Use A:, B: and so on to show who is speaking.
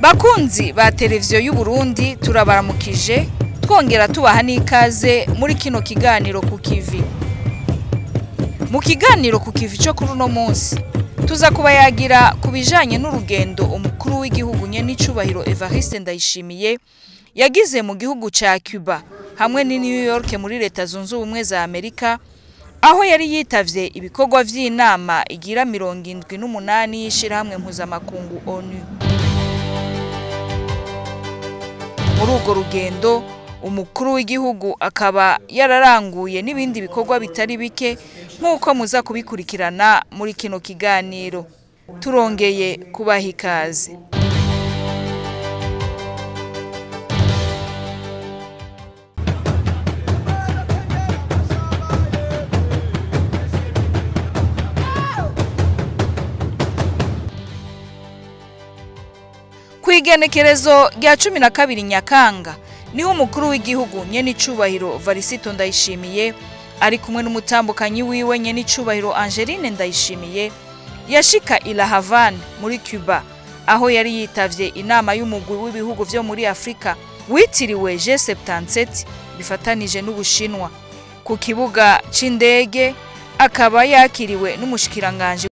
A: Bakunzi ba televiziyo y'u Burundi turabaramukije twongera tubaha n'ikaze muri kino kiganiro ku kivi. Mu kiganiro ku kivi cyo kuri uno munsi tuza kubayagira kubijanye n'urugendo umukuru w'igihugu Nyenicubahiro Varisito Ndayishimiye yagize mu gihugu ca Cuba hamwe ni New York muri leta zunze ubumwe za Amerika, aho yari yitavye ibikorwa vy'inama igira 78 y'ishirahamwe mpuzamakungu ONU. Muri urwo rugendo umukuru w'igihugu akaba yararanguye n'ibindi bikorwa bitari bike nk'uko muza kubikurikirana muri kino kiganiro. Turongeye kubaha ikaze. Kwigenekerezo rya 12 Nyakanga niho umukuru w'igihugu Nyenicubahiro Varisito Ndayishimiye ari kumwe n'umutambukanyi wiwe Nyenicubahiro Ndayishimiye yashika ila Havana muri Cuba, aho yari yitavye inama y'umugwi w'ibihugu vyo muri Afrika witiriwe G77 bifatanije n'Ubushinwa. Ku kibuga c'indege akaba yakiriwe n'umushikiranganje